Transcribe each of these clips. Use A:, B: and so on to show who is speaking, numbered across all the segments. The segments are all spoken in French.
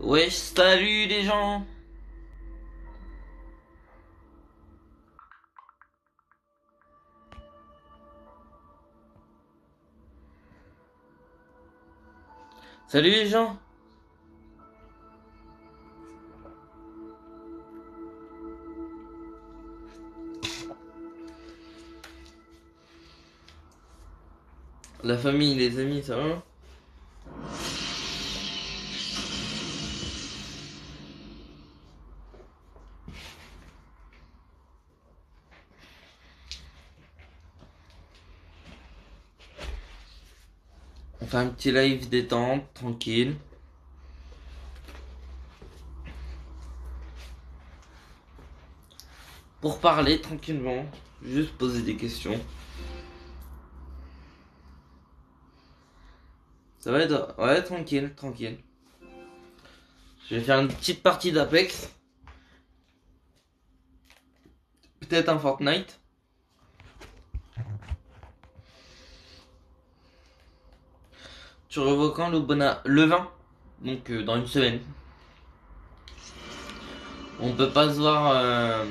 A: Ouais, salut les gens. Salut les gens. La famille, les amis, ça va? On fait un petit live détente, tranquille. Pour parler tranquillement, juste poser des questions. Ça va être... Ouais, tranquille, tranquille. Je vais faire une petite partie d'Apex. Peut-être un Fortnite. Tu revois quand le 20? Donc dans une semaine. On peut pas se voir...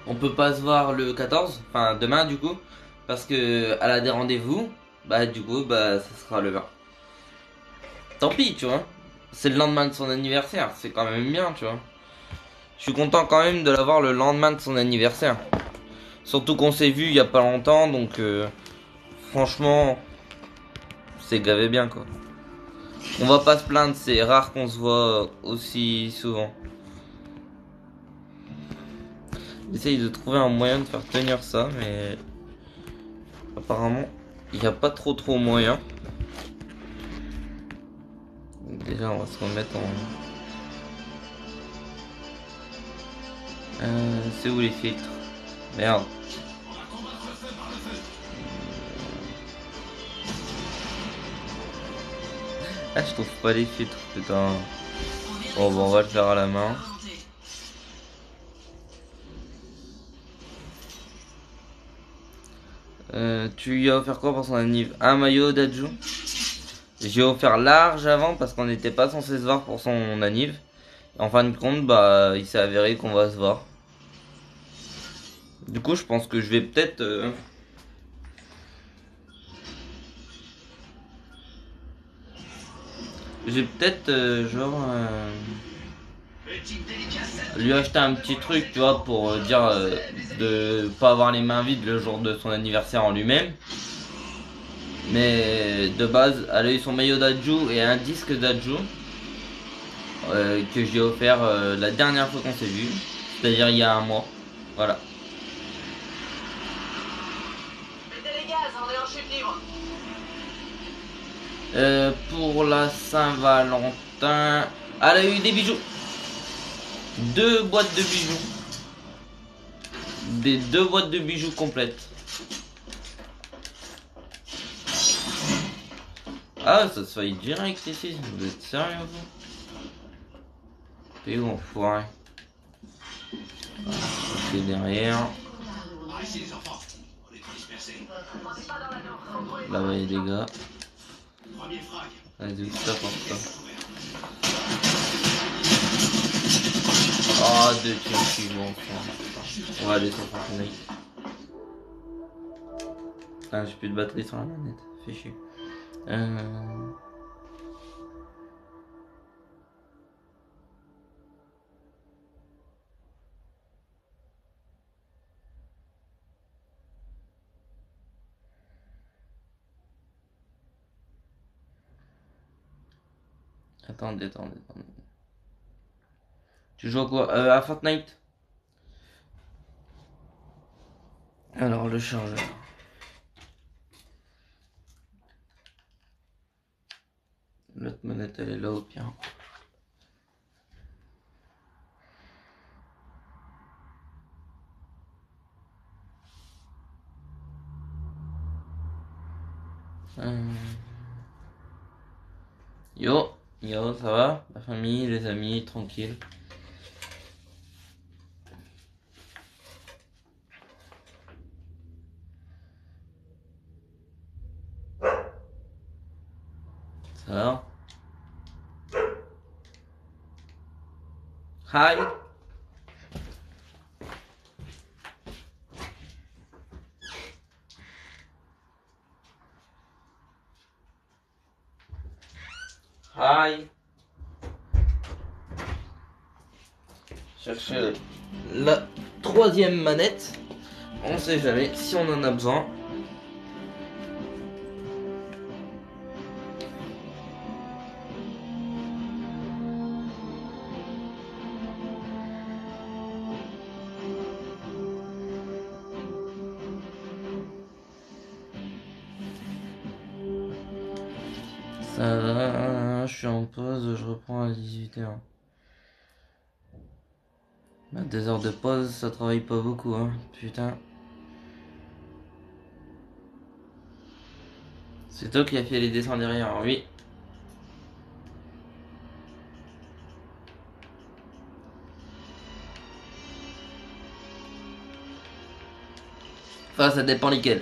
A: On peut pas se voir le 14, enfin demain du coup, parce que elle a des rendez-vous, bah du coup bah ça sera le 20. Tant pis, tu vois. C'est le lendemain de son anniversaire, c'est quand même bien, tu vois. Je suis content quand même de l'avoir le lendemain de son anniversaire. Surtout qu'on s'est vu il y a pas longtemps, donc franchement, c'est gavé bien quoi. On va pas se plaindre, c'est rare qu'on se voit aussi souvent. J'essaye de trouver un moyen de faire tenir ça, mais apparemment, il n'y a pas trop moyen. Donc déjà, on va se remettre en... c'est où les filtres? Merde. Ah, je trouve pas les filtres, putain. Bon, on va le faire à la main. Tu lui as offert quoi pour son anniv? Un maillot d'Adju. J'ai offert large avant parce qu'on n'était pas censé se voir pour son anniv. En fin de compte, bah, il s'est avéré qu'on va se voir. Du coup, je pense que je vais peut-être... J'ai peut-être, lui acheter un petit truc, tu vois, pour dire de pas avoir les mains vides le jour de son anniversaire en lui-même. Mais de base, elle a eu son maillot d'Adju et un disque d'Adju que j'ai offert la dernière fois qu'on s'est vu, c'est-à-dire il y a un mois. Voilà.
B: Mettez les gaz, on est en chute libre.
A: Pour la Saint-Valentin, elle a eu des bijoux. 2 boîtes de bijoux. Des 2 boîtes de bijoux complètes. Ah, ça se faillit direct ici. Vous êtes sérieux, vous? T'es où, enfoiré? C'est derrière. Là-bas, il y a des gars. Vas-y, ça pour ça. Oh, 2 tirs qui vont. On va aller sur Fortnite. Ah, j'ai plus de batterie sur la manette. Fais chier. Attendez. Tu joues à quoi? À Fortnite? Alors, le chargeur. L'autre manette, elle est là au pire. Yo, ça va? La famille, les amis, tranquille. Ça va? Hi. Hi. Chercher la troisième manette. On sait jamais si on en a besoin. Ça va, je suis en pause, je reprends à 18h. Bah, 2 heures de pause, ça travaille pas beaucoup, hein, putain. C'est toi qui as fait les dessins derrière, oui. Enfin, ça dépend lesquels.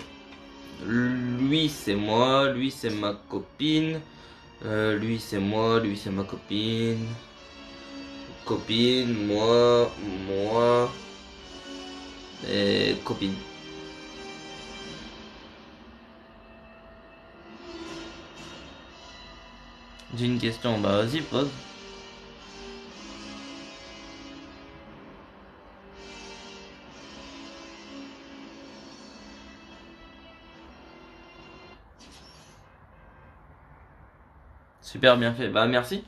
A: Lui, c'est moi, lui, c'est ma copine. Lui, c'est moi, lui, c'est ma copine. Copine, moi et copine. J'ai une question, bah vas-y, pose. Super bien fait, bah merci.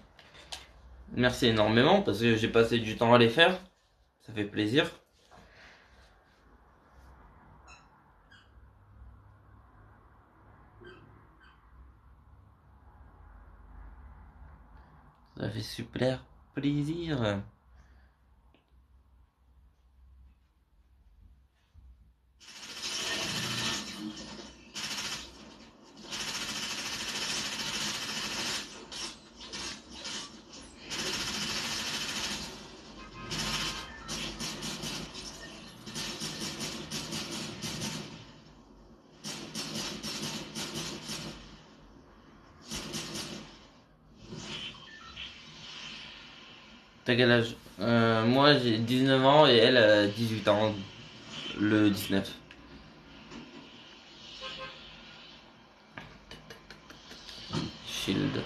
A: Merci énormément parce que j'ai passé du temps à les faire. Ça fait plaisir. Ça fait super plaisir. T'as quel âge? Moi j'ai 19 ans et elle a 18 ans le 19. Shield.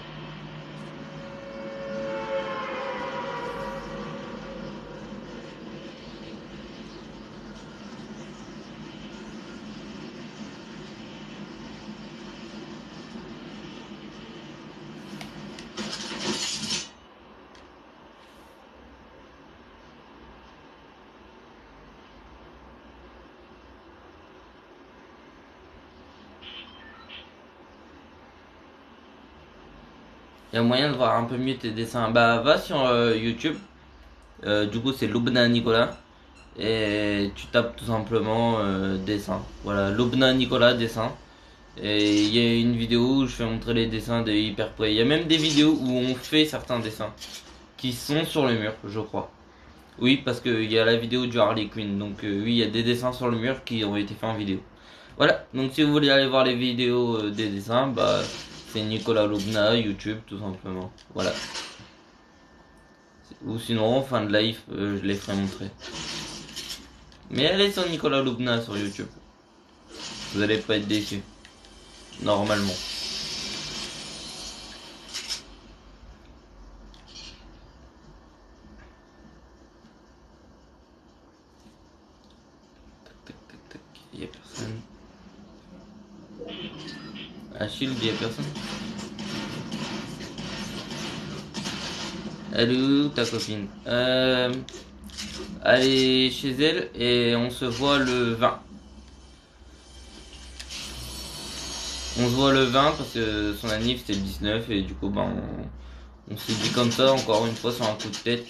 A: Il y a moyen de voir un peu mieux tes dessins. Bah va sur YouTube. Du coup c'est Lubna Nicolas. Et tu tapes tout simplement dessin. Voilà, Lubna Nicolas dessin. Et il y a une vidéo où je fais montrer les dessins de Hyperplay. Il y a même des vidéos où on fait certains dessins qui sont sur le mur, je crois. Oui, parce qu'il y a la vidéo du Harley Quinn. Donc oui, il y a des dessins sur le mur qui ont été faits en vidéo. Voilà, donc si vous voulez aller voir les vidéos des dessins, bah c'est Nicolas Lubna, YouTube tout simplement. Voilà. Ou sinon, en fin de live, je les ferai montrer. Mais allez sur Nicolas Lubna sur YouTube. Vous allez pas être déçus. Normalement. Tac, tac, tac. Y'a personne. À Shield, y'a personne. Elle est où ta copine? Allez chez elle et on se voit le 20. On se voit le 20 parce que son anniv c'était le 19 et du coup bah on s'est dit comme ça encore une fois sur un coup de tête.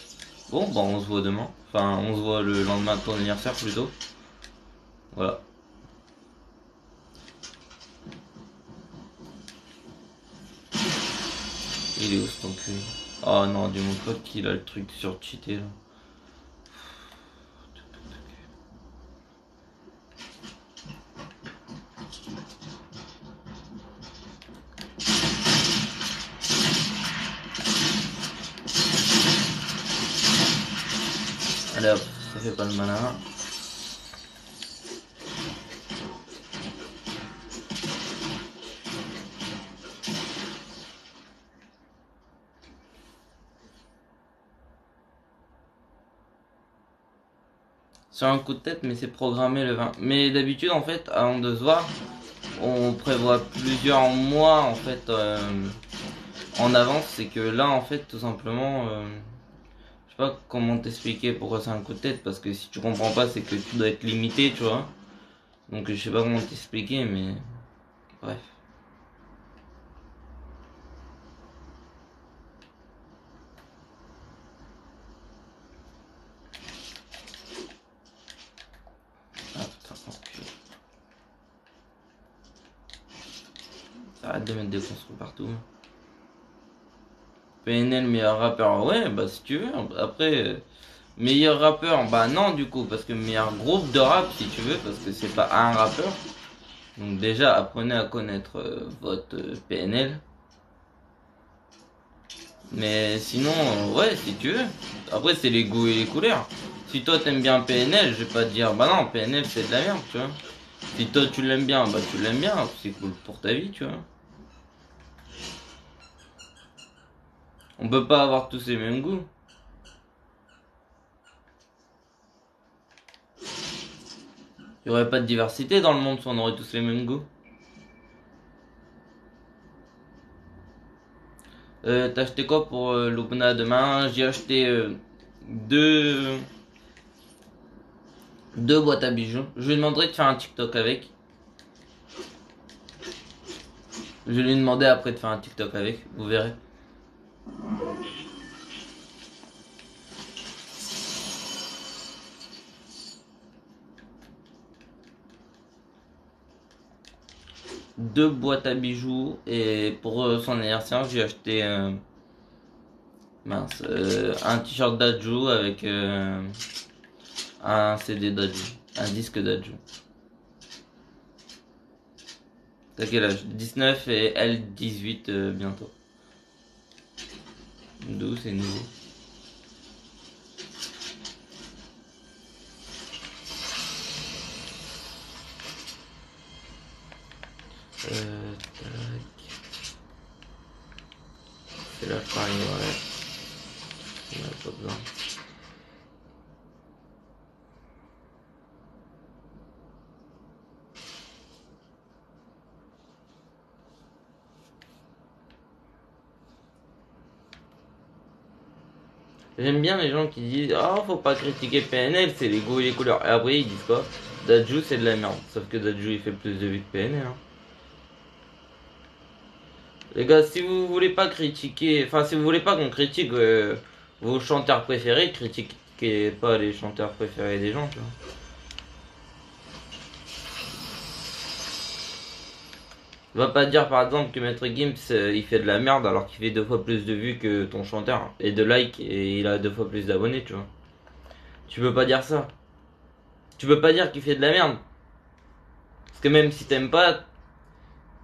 A: Bon bah on se voit demain. Enfin on se voit le lendemain de ton anniversaire plutôt. Voilà. Il est où cet enculé? Oh non, dis-moi pas qu'il a le truc sur cheaté là. Allez hop, ça fait pas le malin. Sur un coup de tête, mais c'est programmé le 20. Mais d'habitude, en fait, avant de se voir, on prévoit plusieurs mois, en fait, en avance. C'est que là, en fait, tout simplement, je sais pas comment t'expliquer pourquoi c'est un coup de tête, parce que si tu comprends pas, c'est que tu dois être limité, tu vois. Donc, je sais pas comment t'expliquer, mais bref. Ah putain, enculé. Arrête de mettre des construits partout. PNL, meilleur rappeur, ouais, bah si tu veux. Après, meilleur rappeur, bah non, du coup, parce que meilleur groupe de rap, si tu veux, parce que c'est pas un rappeur. Donc, déjà, apprenez à connaître votre PNL. Mais sinon, ouais, si tu veux. Après, c'est les goûts et les couleurs. Si toi t'aimes bien PNL, je vais pas te dire, bah non, PNL c'est de la merde, tu vois. Si toi tu l'aimes bien, bah tu l'aimes bien, c'est cool pour ta vie, tu vois. On peut pas avoir tous les mêmes goûts. Il y aurait pas de diversité dans le monde si on aurait tous les mêmes goûts. T'as acheté quoi pour Lubna demain? J'ai acheté deux, deux boîtes à bijoux. Je lui demanderai de faire un TikTok avec. Je vais lui demander après de faire un TikTok avec, vous verrez. Deux boîtes à bijoux et pour son anniversaire j'ai acheté un t-shirt d'Adju avec un CD d'Adju, un disque d'Adju. T'as quel âge? 19 et elle 18 bientôt. D'où c'est nouveau. Tac. C'est là pareil, ouais. On a pas besoin. J'aime bien les gens qui disent oh faut pas critiquer PNL, c'est les goûts et les couleurs. Et après ils disent quoi? Dadju c'est de la merde. Sauf que Dadju il fait plus de vues que PNL. Hein. Les gars, si vous voulez pas critiquer, enfin si vous voulez pas qu'on critique vos chanteurs préférés, critiquez pas les chanteurs préférés des gens, tu vois. Va pas dire par exemple que Maître Gims il fait de la merde alors qu'il fait deux fois plus de vues que ton chanteur et de likes et il a deux fois plus d'abonnés, tu vois. Tu peux pas dire ça. Tu peux pas dire qu'il fait de la merde. Parce que même si t'aimes pas,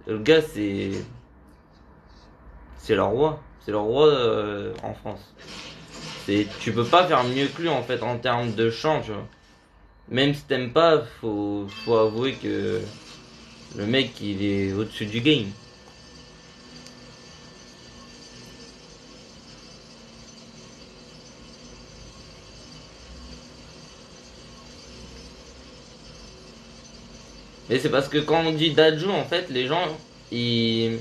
A: le gars c'est le roi. C'est le roi en France. Tu peux pas faire mieux que lui en fait en termes de chant, tu vois. Même si t'aimes pas, faut avouer que le mec il est au-dessus du game. Mais c'est parce que quand on dit Dadju, en fait, les gens, ils...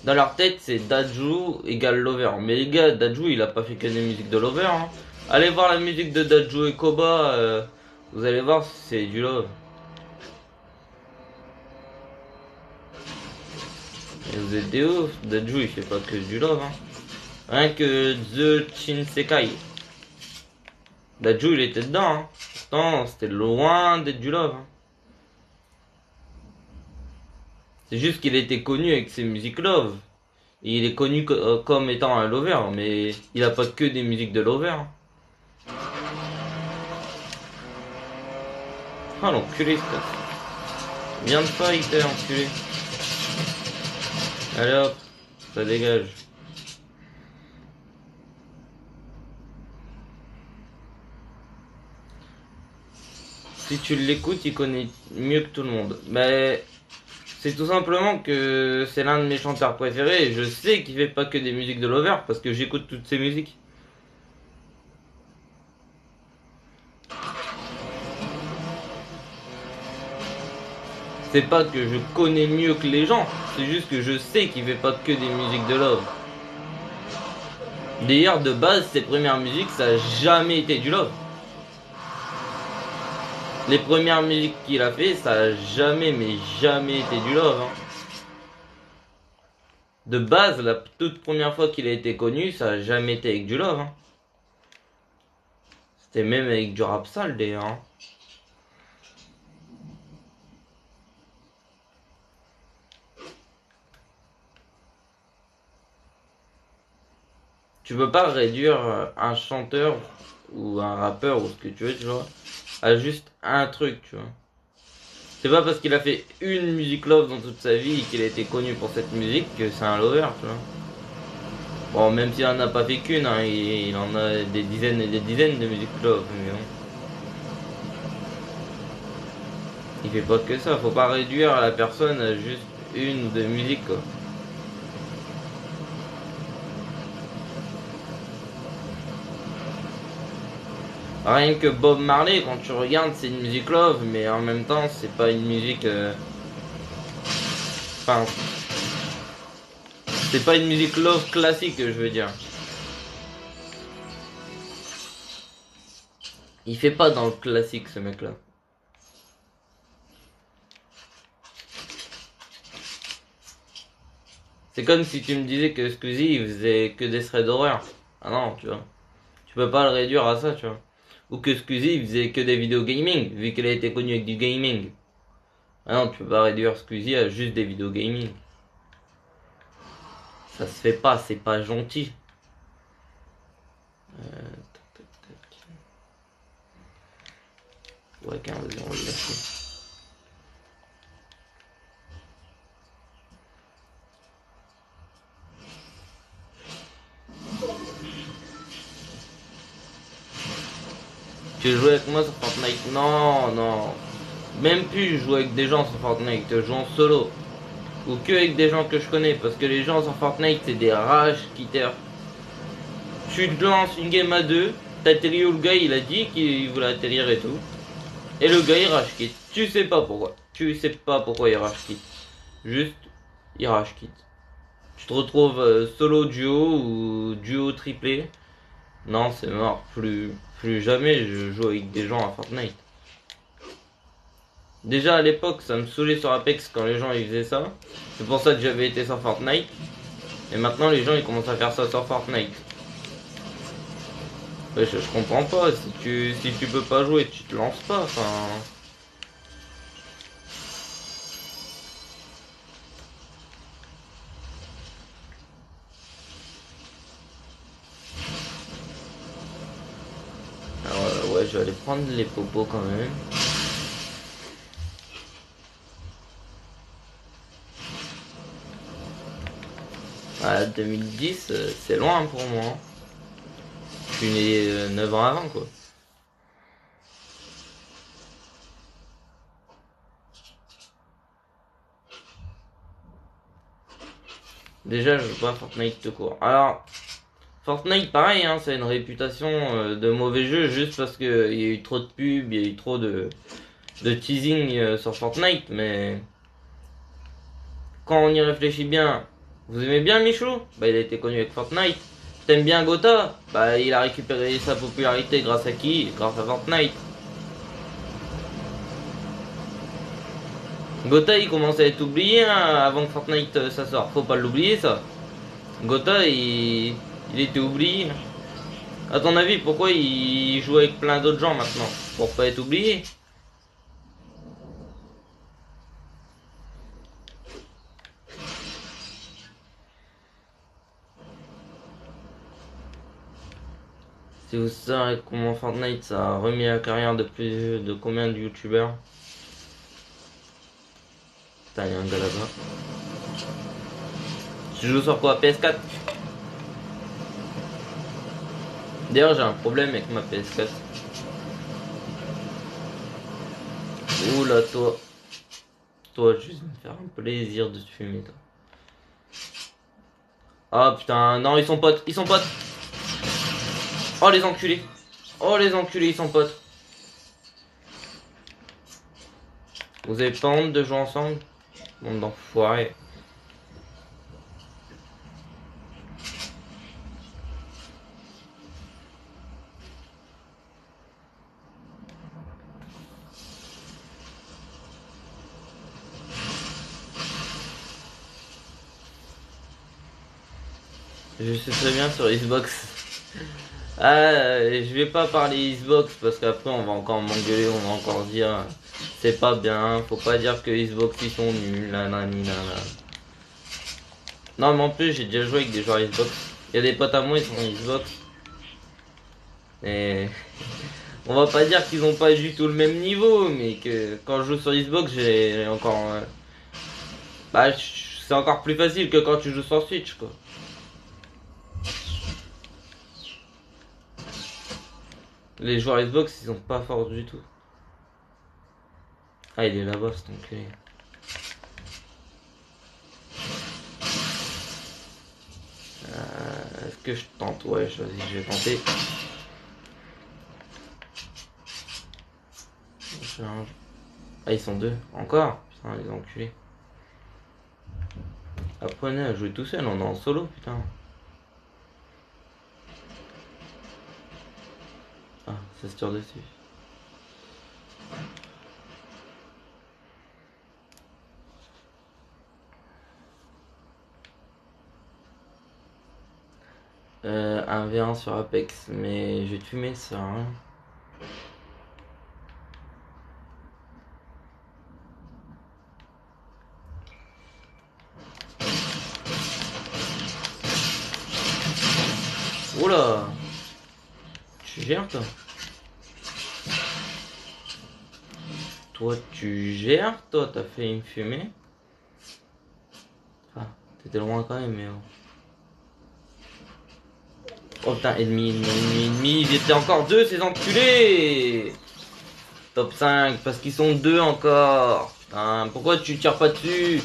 A: dans leur tête, c'est Dadju égale Lover. Mais les gars, Dadju, il a pas fait que des musiques de Lover. Hein. Allez voir la musique de Dadju et Koba, vous allez voir, c'est du love. Et vous êtes des ouf, Dadju, il fait pas que du love. Hein. Rien que The Shinsekai. Dadju, il était dedans. Hein. Pourtant, c'était loin d'être du love. Hein. C'est juste qu'il était connu avec ses musiques love. Et il est connu comme étant un lover, mais il a pas que des musiques de lover. Ah l'enculé ce casse. Viens de fighter enculé. Allez hop, ça dégage. si tu l'écoutes, il connaît mieux que tout le monde. Mais c'est tout simplement que c'est l'un de mes chanteurs préférés et je sais qu'il fait pas que des musiques de Lover parce que j'écoute toutes ses musiques. C'est pas que je connais mieux que les gens, c'est juste que je sais qu'il fait pas que des musiques de Love. D'ailleurs, de base, ses premières musiques, ça a jamais été du Love. Les premières musiques qu'il a fait, ça a jamais, mais jamais été du Love. Hein. De base, la toute première fois qu'il a été connu, ça a jamais été avec du Love. Hein. C'était même avec du rap sale d'ailleurs. Hein. Tu peux pas réduire un chanteur ou un rappeur ou ce que tu veux, tu vois, à juste un truc, tu vois. C'est pas parce qu'il a fait une musique love dans toute sa vie et qu'il a été connu pour cette musique que c'est un lover, tu vois. Bon, même s'il en a pas fait qu'une, hein, il en a des dizaines et des dizaines de musiques love, mais bon. Il fait pas que ça, faut pas réduire la personne à juste une ou deux musiques, quoi. Rien que Bob Marley, quand tu regardes, c'est une musique love, mais en même temps, c'est pas une musique. Enfin, c'est pas une musique love classique, je veux dire. Il fait pas dans le classique, ce mec-là. C'est comme si tu me disais que Squeezie, il faisait que des threads d'horreur. Ah non, tu vois. Tu peux pas le réduire à ça, tu vois. Ou que Squeezie, il faisait que des vidéos gaming, vu qu'il a été connu avec du gaming. Ah non, tu peux pas réduire Squeezie à juste des vidéos gaming. Ça se fait pas, c'est pas gentil. Tac, tac, tac. Ouais, 15, on va le lâcher. Tu joues avec moi sur Fortnite? Non, non. Même plus je joue avec des gens sur Fortnite, je joue en solo. Ou que avec des gens que je connais, parce que les gens sur Fortnite c'est des rage quitters. Tu te lances une game à deux, t'atterris où le gars il a dit qu'il voulait atterrir et tout. Et le gars il rage quitte. Tu sais pas pourquoi. Tu sais pas pourquoi il rage quitte. Juste, il rage quitte. Tu te retrouves solo duo ou duo triplé. Non, c'est mort. Plus jamais je joue avec des gens à Fortnite. Déjà à l'époque, ça me saoulait sur Apex quand les gens ils faisaient ça. C'est pour ça que j'avais été sur Fortnite. Et maintenant les gens ils commencent à faire ça sur Fortnite. Ouais, je comprends pas. Si tu peux pas jouer, tu te lances pas. Enfin. Alors, ouais, je vais aller prendre les popos quand même. Ah, 2010, c'est loin pour moi. Je suis né 9 ans avant, quoi. Déjà, je joue pas à Fortnite tout court. Alors, Fortnite, pareil, hein, ça a une réputation de mauvais jeu juste parce qu'il y a eu trop de pubs, il y a eu trop de teasing sur Fortnite, mais quand on y réfléchit bien, vous aimez bien Michou? Bah, il a été connu avec Fortnite. T'aimes bien Gotha? Bah, il a récupéré sa popularité grâce à qui? Grâce à Fortnite. Gotha, il commençait à être oublié hein, avant que Fortnite ça sorte. Faut pas l'oublier, ça. Gotha, il était oublié. À ton avis, pourquoi il joue avec plein d'autres gens maintenant? Pour pas être oublié. Si vous savez comment Fortnite ça a remis la carrière de plus de combien de youtubeurs? Putain, y'a un gars là-bas. Tu joues sur quoi? PS4? D'ailleurs, j'ai un problème avec ma PS4. Oula, toi. Toi, juste me faire un plaisir de te fumer, toi. Ah putain, non, ils sont potes, ils sont potes. Oh les enculés. Oh les enculés, ils sont potes. Vous avez pas honte de jouer ensemble? Bande d'enfoirés. Je sais très bien sur Xbox. Ah, je vais pas parler Xbox parce qu'après on va encore m'engueuler, on va encore dire c'est pas bien, faut pas dire que Xbox ils sont nuls, nanani nanana. Non mais en plus j'ai déjà joué avec des joueurs Xbox. Il y a des potes à moi ils sont Xbox. Et on va pas dire qu'ils ont pas du tout le même niveau, mais que quand je joue sur Xbox j'ai encore... Bah c'est encore plus facile que quand tu joues sur Switch quoi. Les joueurs Xbox ils sont pas forts du tout. Ah il est là-bas cet enculé. Est-ce que je tente? Ouais, vas-y, je vais tenter. Ah, ils sont deux. Encore? Putain, les enculés. Apprenez à jouer tout seul, on est en solo, putain. Ah, ça se tire dessus. Un V1 sur Apex, mais je vais te fumer ça, hein. Oula! Tu gères toi? Toi tu gères toi? T'as fait une fumée? Ah, t'étais loin quand même, mais oh. Oh putain, ennemi, ils étaient encore deux ces enculés! Top 5, parce qu'ils sont deux encore. Putain, pourquoi tu tires pas dessus?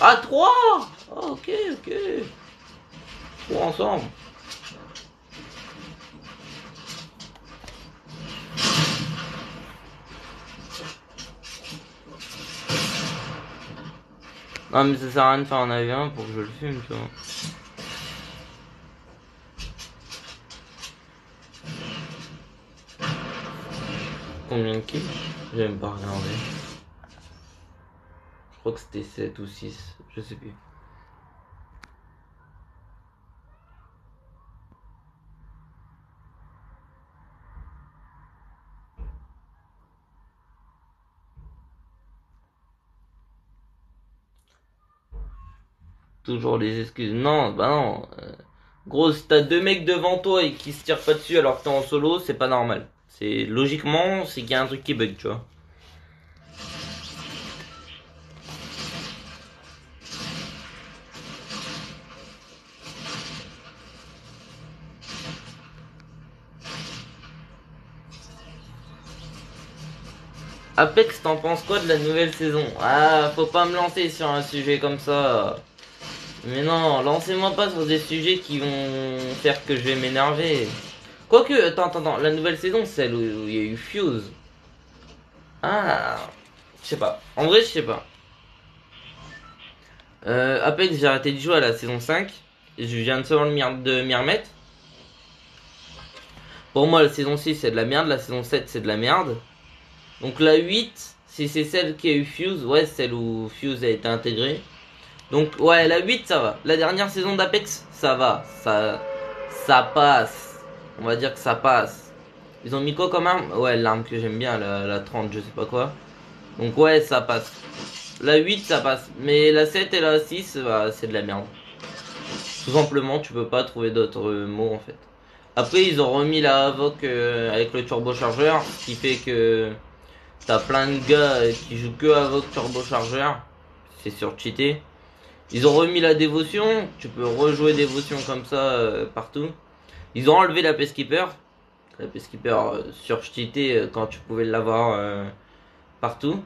A: Ah, 3! Oh, ok. 3 ensemble. Non mais ça sert à rien de faire un AV1 pour que je le fume, tu vois. Combien de kills? J'ai même pas regardé. Je crois que c'était 7 ou 6, je sais plus. Toujours les excuses. Non, bah non. Gros, si t'as deux mecs devant toi et qui se tirent pas dessus alors que t'es en solo, c'est pas normal. C'est logiquement, c'est qu'il y a un truc qui bug, tu vois. Apex, t'en penses quoi de la nouvelle saison? Ah, faut pas me lancer sur un sujet comme ça. Mais non, lancez-moi pas sur des sujets qui vont faire que je vais m'énerver. Quoique, attends, la nouvelle saison, celle où il y a eu Fuse. Ah, je sais pas. En vrai, je sais pas. Apex, j'ai arrêté de jouer à la saison 5. Je viens de seulement de m'y remettre. Pour moi, la saison 6, c'est de la merde. La saison 7, c'est de la merde. Donc la 8, si c'est celle qui a eu Fuse, ouais, celle où Fuse a été intégré. Donc ouais, la 8 ça va. La dernière saison d'Apex, ça va. Ça passe. On va dire que ça passe. Ils ont mis quoi comme arme? Ouais, l'arme que j'aime bien, la 30, je sais pas quoi. Donc ouais, ça passe. La 8 ça passe. Mais la 7 et la 6, bah, c'est de la merde. Tout simplement, tu peux pas trouver d'autres mots en fait. Après, ils ont remis la Havoc avec le turbochargeur, ce qui fait que t'as plein de gars qui jouent que Havoc turbochargeur. C'est sur cheaté. Ils ont remis la dévotion, tu peux rejouer dévotion comme ça partout. Ils ont enlevé la Peacekeeper. La Peacekeeper sur cheaté quand tu pouvais l'avoir partout.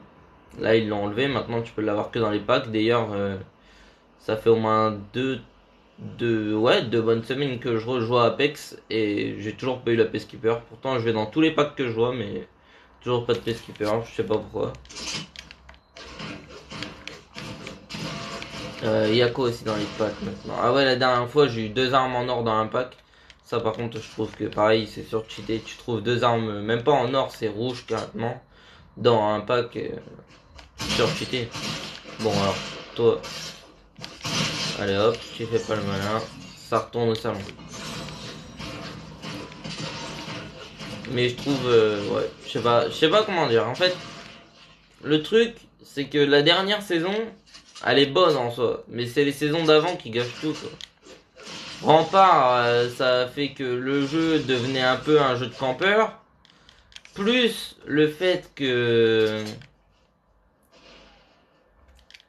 A: Là ils l'ont enlevé, maintenant tu peux l'avoir que dans les packs. D'ailleurs ça fait au moins deux bonnes semaines que je rejoue à Apex et j'ai toujours pas eu la Peacekeeper. Pourtant je vais dans tous les packs que je vois mais toujours pas de Peacekeeper, je sais pas pourquoi. Yako aussi dans les packs maintenant. Ah ouais, la dernière fois j'ai eu 2 armes en or dans un pack. Ça par contre je trouve que pareil c'est surcheaté. Tu trouves 2 armes, même pas en or, c'est rouge carrément. Dans un pack surcheaté. Bon alors, toi, allez hop, tu fais pas le malin. Ça retourne au salon. Mais je trouve, ouais, je sais pas comment dire. En fait, le truc, c'est que la dernière saison, elle est bonne en soi. Mais c'est les saisons d'avant qui gâchent tout, quoi. Rempart, ça a fait que le jeu devenait un peu un jeu de campeur. Plus le fait que...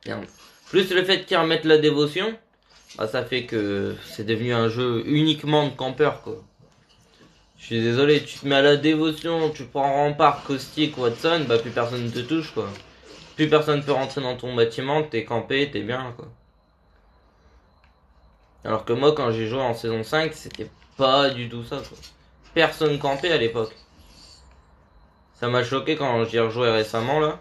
A: Merde. Plus le fait qu'ils remettent la dévotion, bah ça fait que c'est devenu un jeu uniquement de campeur, quoi. Je suis désolé, tu te mets à la dévotion, tu prends Rempart, Caustic, Watson, bah plus personne ne te touche, quoi. Plus personne peut rentrer dans ton bâtiment, t'es campé, t'es bien, quoi. Alors que moi, quand j'ai joué en saison 5, c'était pas du tout ça, quoi. Personne campait à l'époque. Ça m'a choqué quand j'y ai rejoué récemment, là.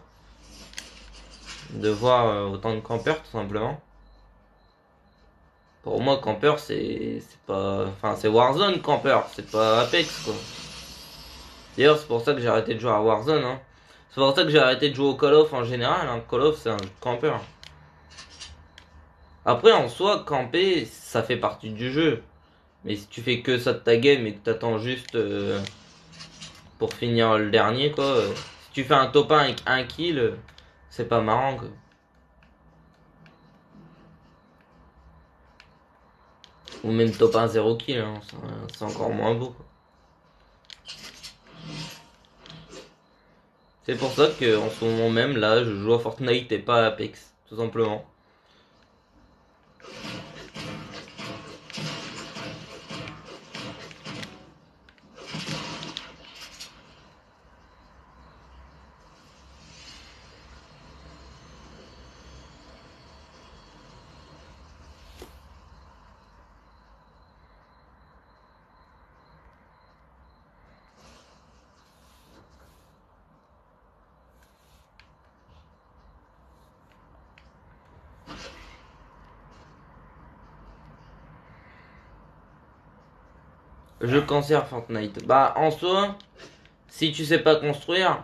A: De voir autant de campeurs, tout simplement. Pour moi, campeur, c'est pas... Enfin, c'est Warzone, campeur. C'est pas Apex, quoi. D'ailleurs, c'est pour ça que j'ai arrêté de jouer à Warzone, hein. C'est pour ça que j'ai arrêté de jouer au Call of en général, hein. Call of, c'est un jeu de campeur. Après, en soi, camper, ça fait partie du jeu. Mais si tu fais que ça de ta game et que t'attends juste pour finir le dernier, quoi. Si tu fais un top 1 avec un kill, c'est pas marrant, quoi. Ou même top 1 0 kill, hein. C'est encore moins beau, quoi. C'est pour ça que en ce moment même, là, je joue à Fortnite et pas à Apex, tout simplement. Je conserve Fortnite. Bah, en soi, si tu sais pas construire,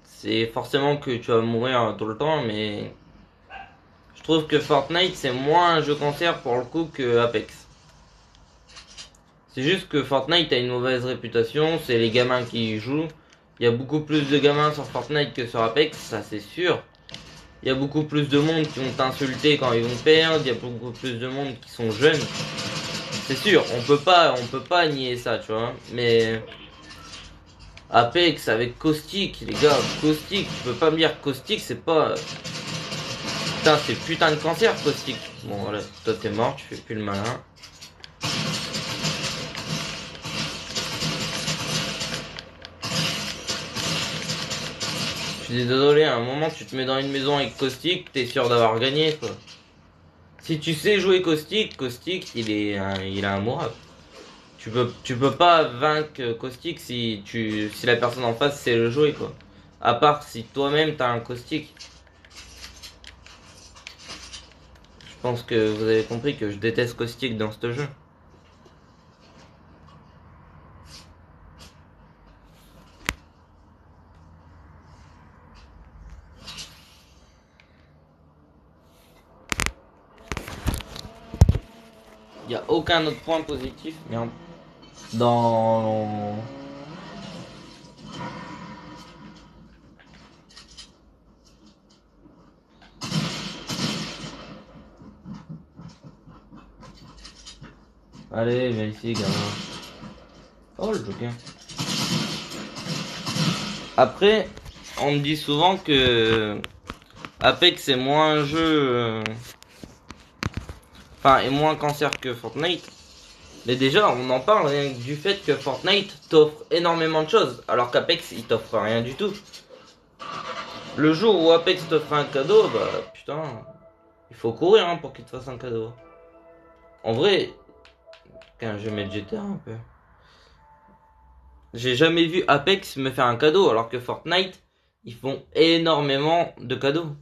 A: c'est forcément que tu vas mourir tout le temps, mais je trouve que Fortnite c'est moins un jeu concert pour le coup que Apex. C'est juste que Fortnite a une mauvaise réputation, c'est les gamins qui y jouent. Il y a beaucoup plus de gamins sur Fortnite que sur Apex, ça c'est sûr. Il y a beaucoup plus de monde qui vont t'insulter quand ils vont perdre, il y a beaucoup plus de monde qui sont jeunes. C'est sûr, on peut pas nier ça, tu vois. Mais Apex avec Caustic, les gars, Caustic, tu peux pas me dire Caustic, c'est pas... Putain, c'est putain de cancer, Caustic. Bon, voilà, toi t'es mort, tu fais plus le malin. Je suis désolé, à un moment tu te mets dans une maison avec Caustic, t'es sûr d'avoir gagné, quoi. Si tu sais jouer Caustic, Caustic, il est immourable. Tu peux pas vaincre Caustic si la personne en face sait le jouer, quoi. À part si toi-même t'as un Caustic. Je pense que vous avez compris que je déteste Caustic dans ce jeu. Il y a aucun autre point positif, merde. Dans... Allez, viens ici, gamin. Oh, le joker. Après, on me dit souvent que Apex est moins un jeu... Enfin, est moins cancer que Fortnite. Mais déjà, on en parle rien que du fait que Fortnite t'offre énormément de choses, alors qu'Apex, il t'offre rien du tout. Le jour où Apex te fera un cadeau, bah putain, il faut courir hein, pour qu'il te fasse un cadeau. En vrai, quand je vais mettre GTA un peu. J'ai jamais vu Apex me faire un cadeau, alors que Fortnite, ils font énormément de cadeaux.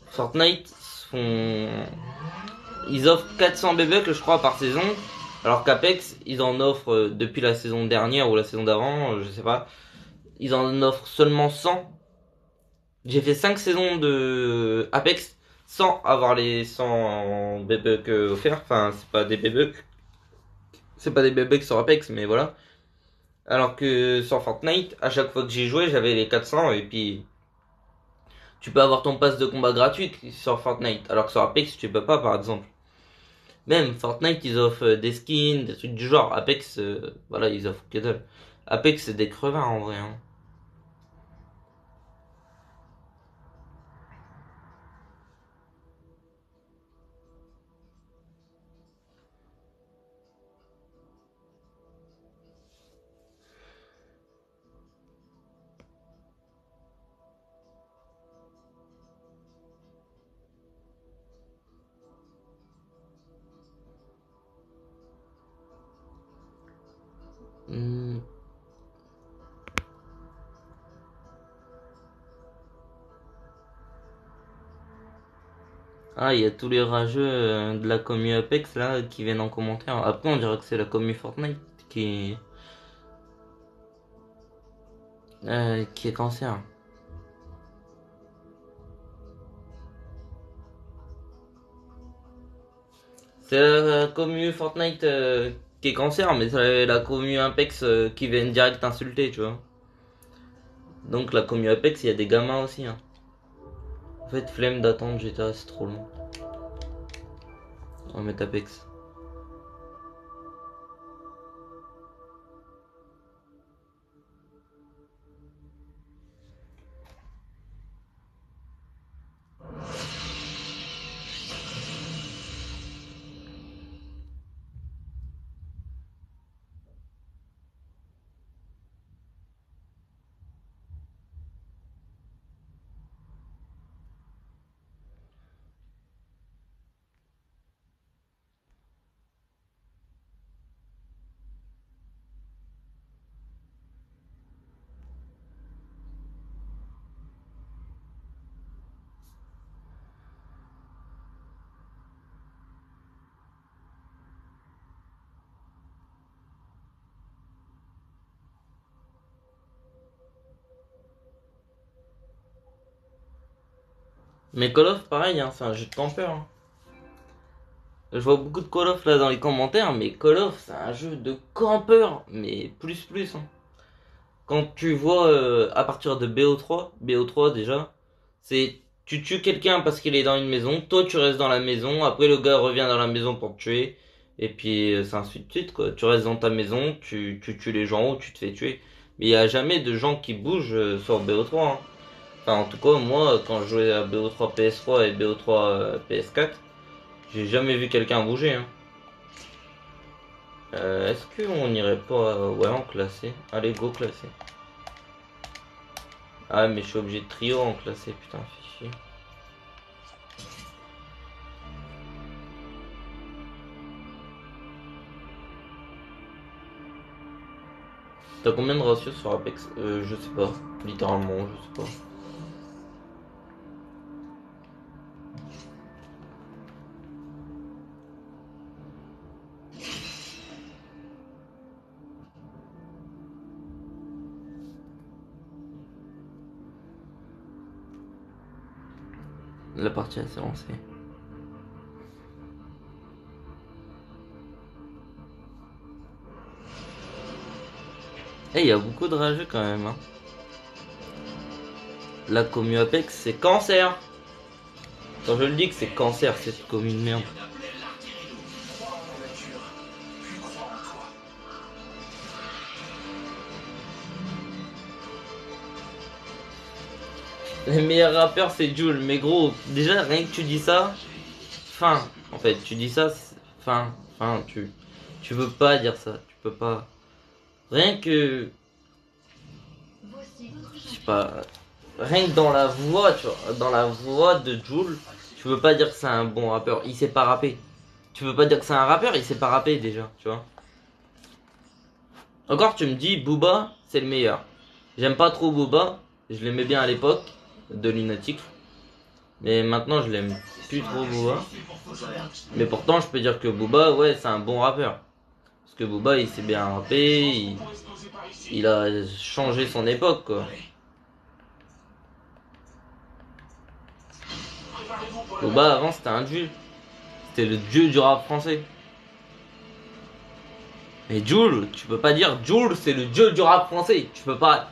A: Fortnite ils offrent 400 B-Bucks, je crois, par saison, alors qu'Apex, ils en offrent depuis la saison dernière ou la saison d'avant, je sais pas, ils en offrent seulement 100. J'ai fait 5 saisons de Apex sans avoir les 100 B-Bucks offerts. Enfin, c'est pas des B-Bucks sur Apex, mais voilà. Alors que sur Fortnite, à chaque fois que j'y jouais, j'avais les 400 et puis tu peux avoir ton pass de combat gratuit sur Fortnite. Alors que sur Apex, tu peux pas, par exemple. Même Fortnite, ils offrent des skins, des trucs du genre. Apex, voilà, ils offrent que dalle. Apex, c'est des crevards en vrai. Hein. Hmm. Ah, il y a tous les rageux de la commu Apex là qui viennent en commentaire. Après, on dirait que c'est la commu Fortnite qui est cancer. C'est la commu Fortnite qui est cancer, mais c'est la commu Apex qui vient direct insulter, tu vois. Donc la commu Apex, il y a des gamins aussi. Hein. En fait, flemme d'attendre GTA, c'est trop long. On va mettre Apex. Mais Call of, pareil, hein, c'est un jeu de campeur. Hein. Je vois beaucoup de Call of là dans les commentaires, mais Call of, c'est un jeu de campeur, mais plus. Hein. Quand tu vois à partir de BO3 déjà, c'est tu tues quelqu'un parce qu'il est dans une maison, toi tu restes dans la maison, après le gars revient dans la maison pour te tuer, et puis c'est ainsi de suite quoi. Tu restes dans ta maison, tu tues les gens ou tu te fais tuer. Mais il y a jamais de gens qui bougent sur BO3. Hein. Enfin en tout cas moi quand je jouais à BO3 PS3 et BO3 PS4, j'ai jamais vu quelqu'un bouger. Hein. Est-ce qu'on n'irait pas ouais en classé? Allez go classé. Ah mais je suis obligé de trio en classé, putain, fais chier. T'as combien de ratios sur Apex? Je sais pas. Littéralement, je sais pas. La partie s'est lancée. Eh, y a beaucoup de rageux quand même. Hein. La commu Apex, c'est cancer. Quand je le dis que c'est cancer, c'est comme une merde. Les meilleurs rappeurs, c'est Jul. Mais gros, déjà, rien que tu dis ça, fin. En fait, tu dis ça, fin. Fin, tu peux pas dire ça. Tu peux pas. Rien que. Je sais pas. rien que dans la voix, tu vois, dans la voix de Jul, tu peux pas dire que c'est un bon rappeur, il sait pas rapper. Tu peux pas dire que c'est un rappeur, il sait pas rapper déjà, tu vois. Encore, tu me dis, Booba, c'est le meilleur. J'aime pas trop Booba, je l'aimais bien à l'époque de Lunatic. Mais maintenant, je l'aime plus trop Booba. Mais pourtant, je peux dire que Booba, ouais, c'est un bon rappeur. Parce que Booba, il sait bien rapper, il a changé son époque, quoi. Booba, avant, c'était un dieu. C'était le dieu du rap français. Mais Jul, tu peux pas dire Jul, c'est le dieu du rap français. Tu peux pas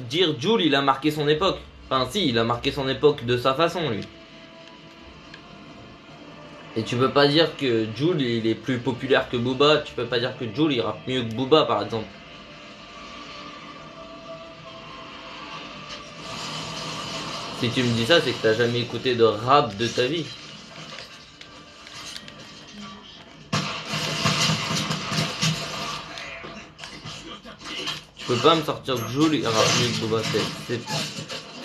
A: dire Jul, il a marqué son époque. Enfin, si, il a marqué son époque de sa façon, lui. Et tu peux pas dire que Jul, il est plus populaire que Booba. Tu peux pas dire que Jul, il rappe mieux que Booba, par exemple. Si tu me dis ça, c'est que t'as jamais écouté de rap de ta vie. Tu peux pas me sortir Jul et rappe mieux que Booba.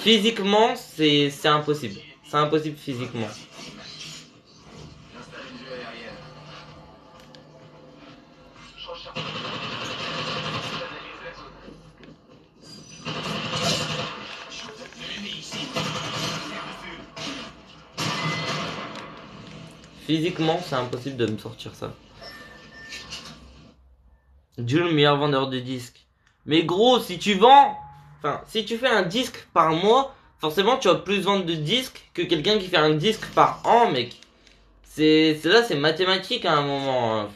A: Physiquement, c'est impossible. C'est impossible physiquement. Physiquement, c'est impossible de me sortir ça. Jul, le meilleur vendeur de disques. Mais gros, si tu vends... Enfin, si tu fais un disque par mois, forcément tu vas plus vendre de disques que quelqu'un qui fait un disque par an, mec. C'est mathématique à un moment. Hein.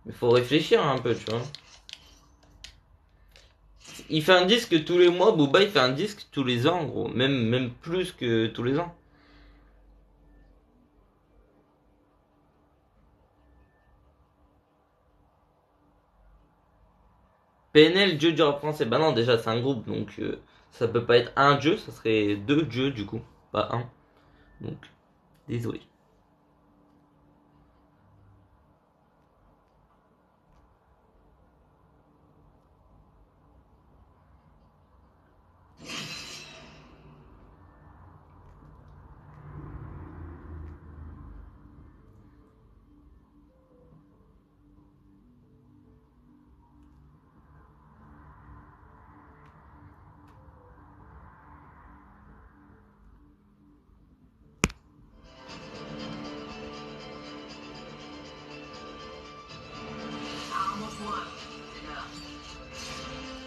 A: Il faut réfléchir un peu, tu vois. Il fait un disque tous les mois, Booba il fait un disque tous les ans, gros. Même plus que tous les ans. PNL, dieu du rap français. Bah non, déjà c'est un groupe, donc ça peut pas être un dieu, ça serait deux dieux du coup, pas un. Donc, désolé.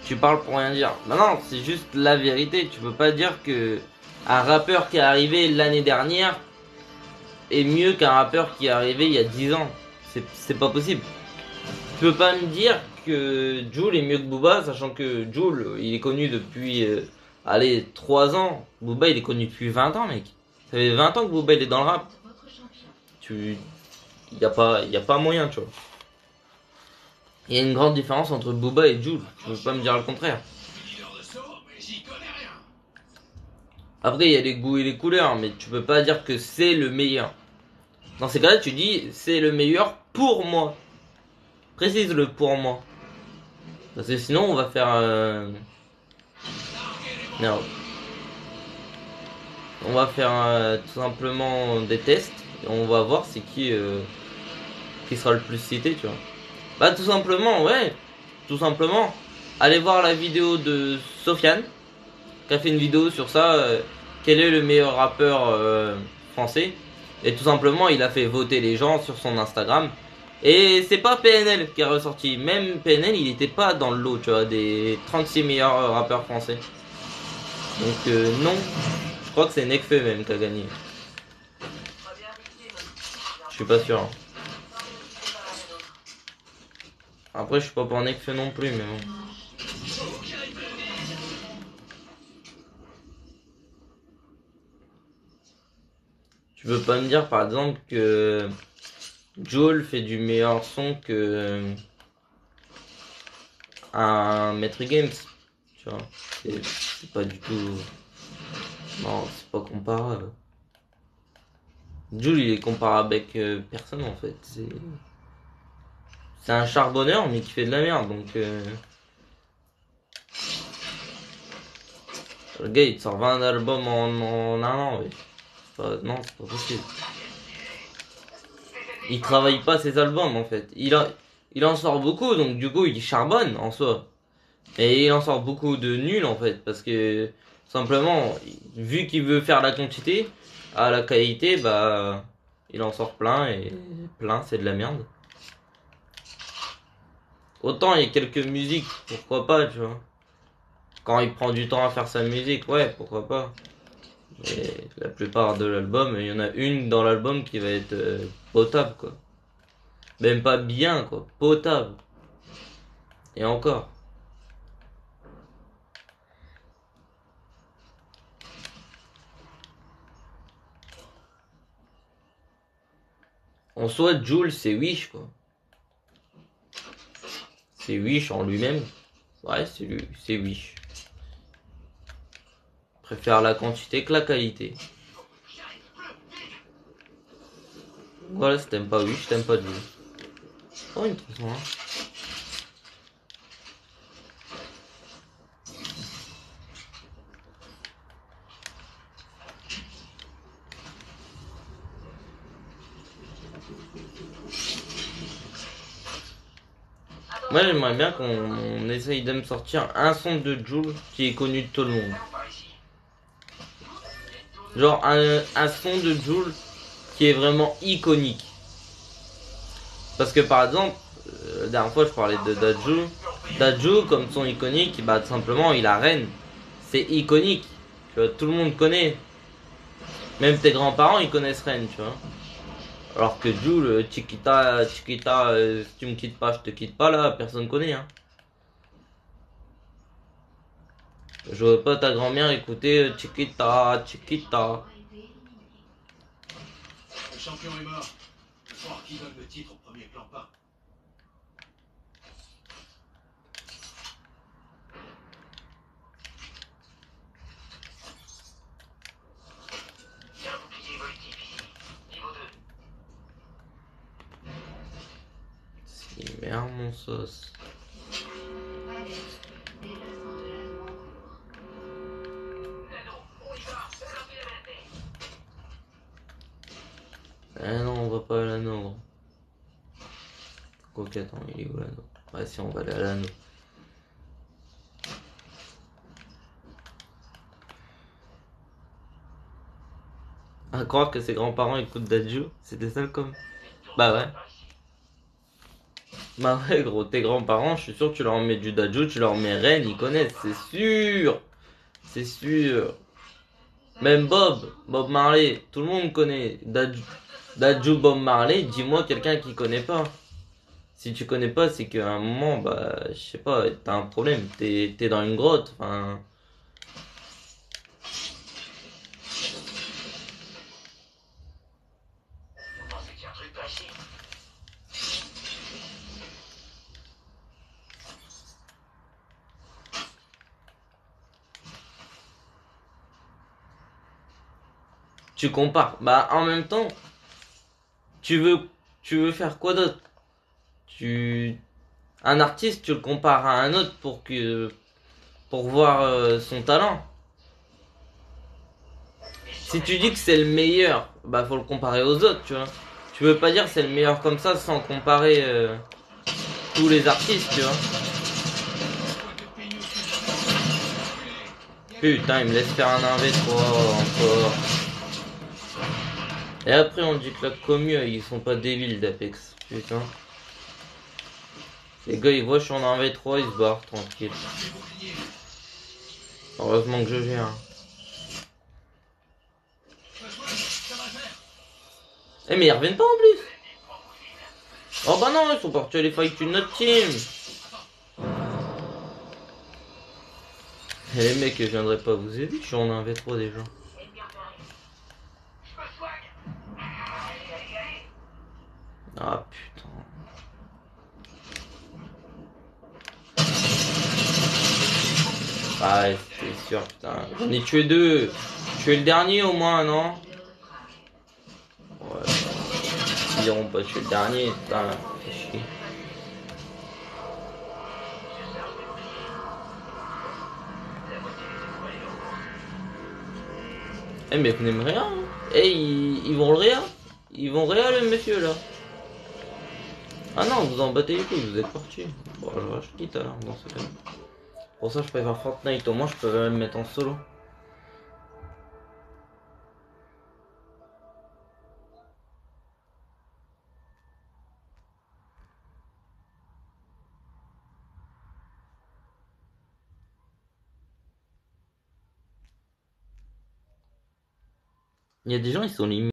A: Tu parles pour rien dire. Bah non, c'est juste la vérité. Tu peux pas dire que un rappeur qui est arrivé l'année dernière est mieux qu'un rappeur qui est arrivé il y a 10 ans. C'est pas possible. Tu peux pas me dire que Jul est mieux que Booba, sachant que Jul, il est connu depuis, allez, 3 ans. Booba, il est connu depuis 20 ans, mec. Ça fait 20 ans que Booba, il est dans le rap. Y a pas moyen, tu vois. Il y a une grande différence entre Booba et Jul. Tu peux pas me dire le contraire. Après, il y a les goûts et les couleurs, mais tu peux pas dire que c'est le meilleur. Dans ces cas-là, tu dis c'est le meilleur pour moi. Précise-le pour moi. Parce que sinon, on va faire... Non. On va faire tout simplement des tests. Et on va voir c'est qui sera le plus cité, tu vois. Bah tout simplement, ouais. Tout simplement. Allez voir la vidéo de Sofiane. Qui a fait une vidéo sur ça. Quel est le meilleur rappeur français. Et tout simplement, il a fait voter les gens sur son Instagram. Et c'est pas PNL qui est ressorti. Même PNL, il était pas dans le lot, tu vois, des 36 meilleurs rappeurs français. Donc non, je crois que c'est Nekfeu même qui a gagné. Je suis pas sûr. Hein. Après, je suis pas pour Nekfeu non plus, mais bon. Tu peux pas me dire par exemple que Jul fait du meilleur son que un Maître Games, tu vois. C'est pas du tout... Non, c'est pas comparable. Jul il est comparable avec personne en fait. C'est un charbonneur mais qui fait de la merde donc... Le gars il te sort 20 albums en un an, ouais. Non, c'est pas possible. Il travaille pas ses albums en fait. Il en sort beaucoup, donc du coup il charbonne en soi. Et il en sort beaucoup de nuls en fait, parce que simplement, vu qu'il veut faire la quantité, à la qualité, bah il en sort plein et plein c'est de la merde. Autant il y a quelques musiques, pourquoi pas, tu vois. Quand il prend du temps à faire sa musique, ouais, pourquoi pas. Mais la plupart de l'album, il y en a une dans l'album qui va être potable quoi. Même pas bien quoi, potable. Et encore. En soi, Jul c'est Wish quoi. C'est Wish en lui-même. Ouais, c'est Wish. Préfère la quantité que la qualité. Voilà, si t'aimes pas Wish, t'aimes pas Jul. Oh, une 301. Moi, j'aimerais bien qu'on essaye de me sortir un son de Jul qui est connu de tout le monde. Genre un son de Jul qui est vraiment iconique. Parce que par exemple, la dernière fois je parlais de Daju. Daju, comme son iconique, bah tout simplement il a Reine. C'est iconique. Tu vois, tout le monde connaît. Même tes grands-parents ils connaissent Reine, tu vois. Alors que Jul, Chiquita, Chiquita, si tu me quittes pas, je te quitte pas là, personne connaît, hein. Je vois pas ta grand-mère écouter Chiquita, Chiquita.
C: Le champion est mort. Le soir qui donne le titre au premier clampin.
B: J'ai un bouclier évolutif ici. Niveau 2.
A: Si merde mon sauce.
B: Nano, on y va. C'est parti la vérité.
A: Eh non, on va pas à l'anneau, gros. Quoique, attends, il est où l'anneau? Ouais, si, on va aller à l'anneau. À croire que ses grands-parents écoutent Dadju, c'était ça le com. Bah ouais. Bah ouais, gros, tes grands-parents, je suis sûr que tu leur mets du Dadju, tu leur mets Ren, ils connaissent, c'est sûr. C'est sûr. Même Bob Marley, tout le monde connaît. Dadju, Bob Marley, dis-moi quelqu'un qui connaît pas. Si tu connais pas, c'est qu'à un moment, bah, je sais pas, t'as un problème, t'es dans une grotte, enfin.
B: Vous pensez qu'il y a un truc par ici?
A: Tu compares. Bah, en même temps, tu veux, tu veux faire quoi d'autre? Un artiste, tu le compares à un autre pour voir son talent. Si tu dis que c'est le meilleur, bah, faut le comparer aux autres, tu vois. Tu veux pas dire c'est le meilleur comme ça sans comparer tous les artistes, tu vois. Putain, il me laisse faire un 1v3 encore. Et après, on dit que la commu, ils sont pas débiles d'Apex. Putain. Les gars, ils voient je suis en 1v3, ils se barrent tranquille. Heureusement que je gère. Eh, mais ils reviennent pas en plus. Oh bah non, ils sont partis aller fight une autre team. Et les mecs, je viendrai pas vous aider, je suis en 1v3 déjà. Ah putain. Ah ouais, c'était sûr, putain. J'en ai tué deux. Tué le dernier au moins, non? Ouais. Ils iront pas tuer le dernier, putain. Fait chier. Eh mais venez me réa, hein. Eh ils vont le réa. Ils vont réa le monsieur là. Ah non, vous en battez les couilles, vous êtes parti. Bon alors je quitte alors dans ce cas. Pour ça je préfère Fortnite, au moins je peux me mettre en solo. Il y a des gens ils sont limites.